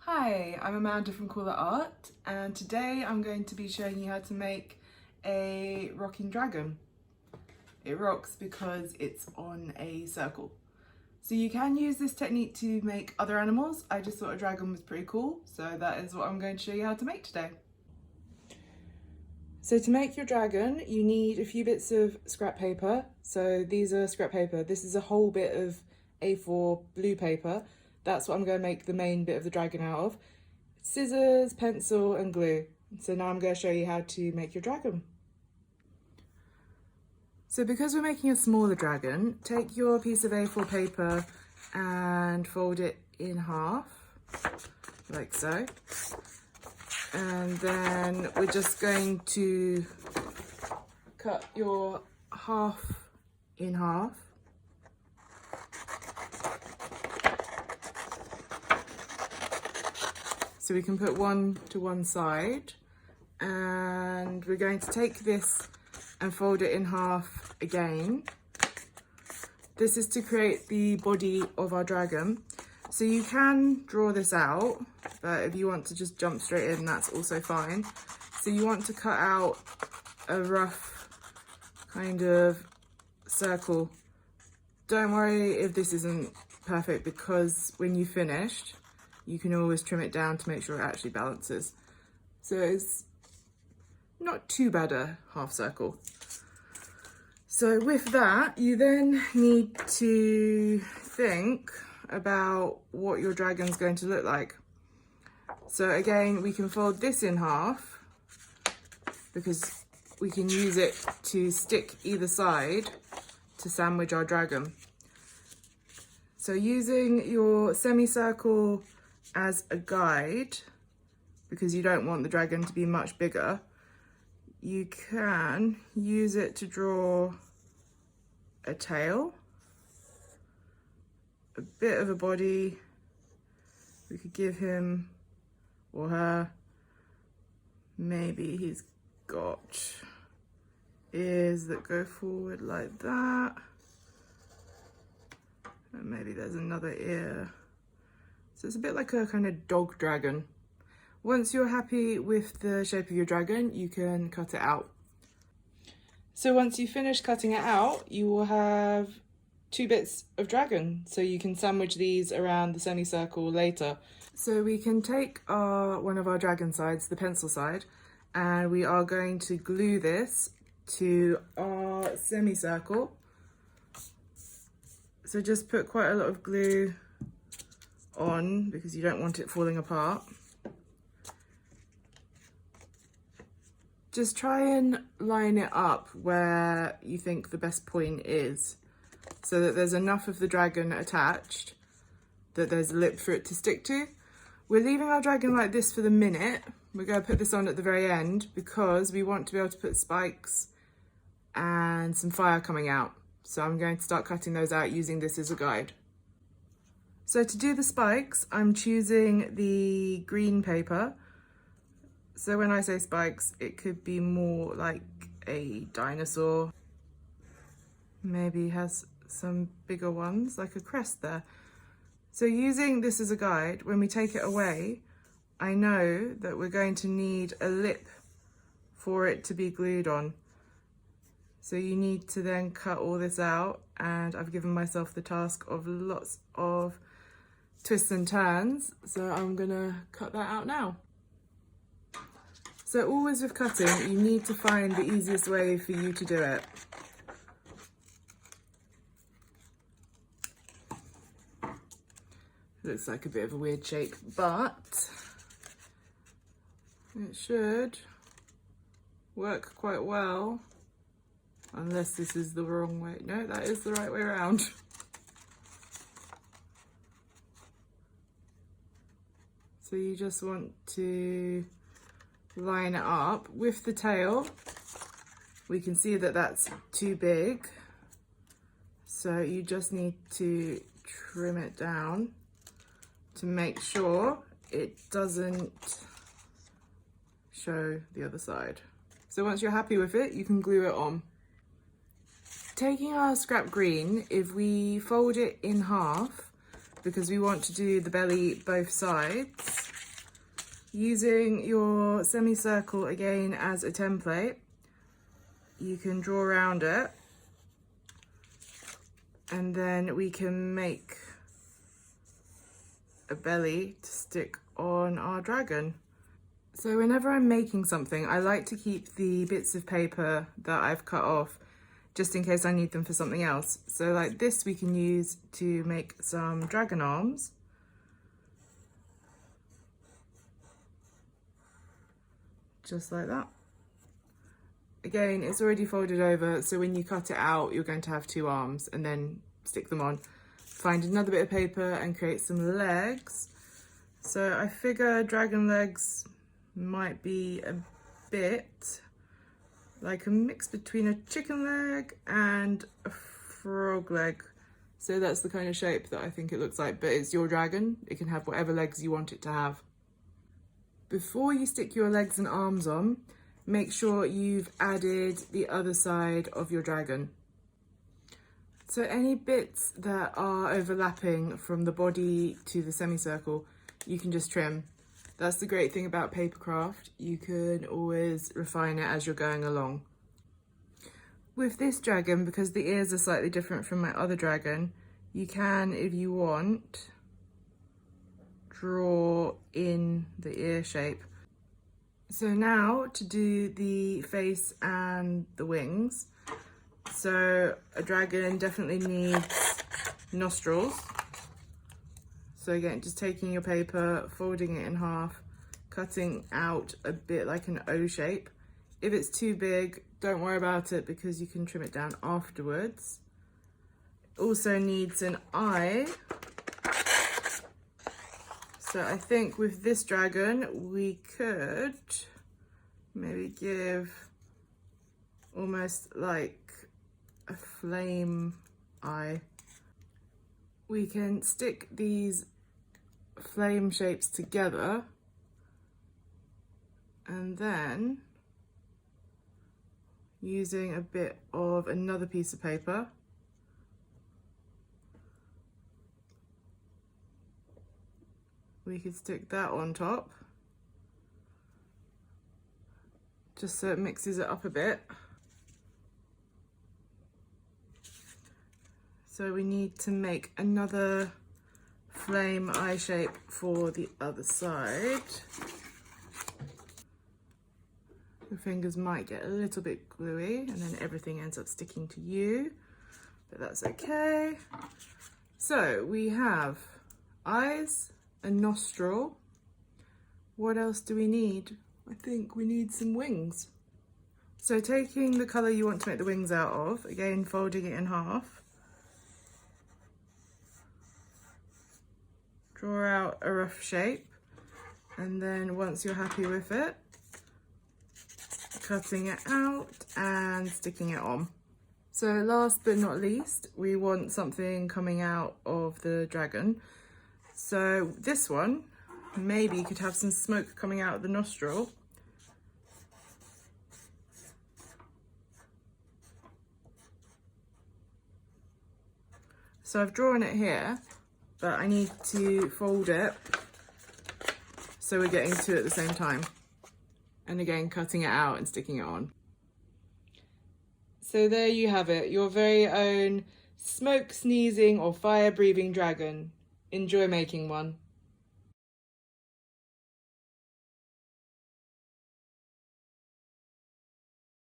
Hi, I'm Amanda from Cooler Art, and today I'm going to be showing you how to make a rocking dragon. It rocks because it's on a circle. So you can use this technique to make other animals. I just thought a dragon was pretty cool, so that is what I'm going to show you how to make today. So to make your dragon, you need a few bits of scrap paper. So these are scrap paper. This is a whole bit of A4 blue paper. That's what I'm going to make the main bit of the dragon out of. Scissors, pencil and glue. So now I'm going to show you how to make your dragon. So because we're making a smaller dragon, take your piece of A4 paper and fold it in half, like so. And then we're just going to cut your half in half. So we can put one to one side, and we're going to take this and fold it in half again. This is to create the body of our dragon. So you can draw this out, but if you want to just jump straight in, that's also fine. So you want to cut out a rough kind of circle. Don't worry if this isn't perfect, because when you finished, you can always trim it down to make sure it actually balances. So it's not too bad a half circle. So with that, you then need to think about what your dragon's going to look like. So again, we can fold this in half because we can use it to stick either side to sandwich our dragon. So using your semicircle as a guide, because you don't want the dragon to be much bigger, you can use it to draw a tail, a bit of a body. We could give him or her, maybe he's got ears that go forward like that, and maybe there's another ear. So it's a bit like a kind of dog dragon. Once you're happy with the shape of your dragon, you can cut it out. So once you finish cutting it out, you will have two bits of dragon. So you can sandwich these around the semicircle later. So we can take one of our dragon sides, the pencil side, and we are going to glue this to our semicircle. So just put quite a lot of glue on because you don't want it falling apart. Just try and line it up where you think the best point is, so that there's enough of the dragon attached that there's a lip for it to stick to. We're leaving our dragon like this for the minute. We're going to put this on at the very end because we want to be able to put spikes and some fire coming out. So I'm going to start cutting those out using this as a guide. So to do the spikes, I'm choosing the green paper. So when I say spikes, it could be more like a dinosaur. Maybe has some bigger ones, like a crest there. So using this as a guide, when we take it away, I know that we're going to need a lip for it to be glued on. So you need to then cut all this out, and I've given myself the task of lots of twists and turns, so I'm gonna cut that out now. So always with cutting, you need to find the easiest way for you to do it. Looks like a bit of a weird shape, but it should work quite well, unless this is the wrong way. No, that is the right way around. So you just want to line it up. With the tail, we can see that that's too big, so you just need to trim it down to make sure it doesn't show the other side. So once you're happy with it, you can glue it on. Taking our scrap green, if we fold it in half, because we want to do the belly both sides. Using your semicircle again as a template, you can draw around it, and then we can make a belly to stick on our dragon. So whenever I'm making something, I like to keep the bits of paper that I've cut off just in case I need them for something else. So like this we can use to make some dragon arms. Just like that. Again, it's already folded over, so when you cut it out, you're going to have 2 arms, and then stick them on. Find another bit of paper and create some legs. So I figure dragon legs might be a bit like a mix between a chicken leg and a frog leg. So that's the kind of shape that I think it looks like, but it's your dragon. It can have whatever legs you want it to have. Before you stick your legs and arms on, make sure you've added the other side of your dragon. So any bits that are overlapping from the body to the semicircle, you can just trim. That's the great thing about papercraft. You can always refine it as you're going along. With this dragon, because the ears are slightly different from my other dragon, you can, if you want, draw in the ear shape. So now to do the face and the wings. So a dragon definitely needs nostrils. So again, just taking your paper, folding it in half, cutting out a bit like an O shape. If it's too big, don't worry about it because you can trim it down afterwards. Also needs an eye. So I think with this dragon, we could maybe give almost like a flame eye. We can stick these flame shapes together and then using a bit of another piece of paper, we could stick that on top just so it mixes it up a bit. So we need to make another flame eye shape for the other side. Your fingers might get a little bit gluey and then everything ends up sticking to you, but that's okay. So we have eyes, a nostril. What else do we need? I think we need some wings. So taking the colour you want to make the wings out of, again folding it in half, draw out a rough shape, and then once you're happy with it, cutting it out and sticking it on. So last but not least, we want something coming out of the dragon. So this one, maybe you could have some smoke coming out of the nostril. So I've drawn it here, but I need to fold it so we're getting two at the same time. And again, cutting it out and sticking it on. So there you have it, your very own smoke sneezing or fire breathing dragon. Enjoy making one.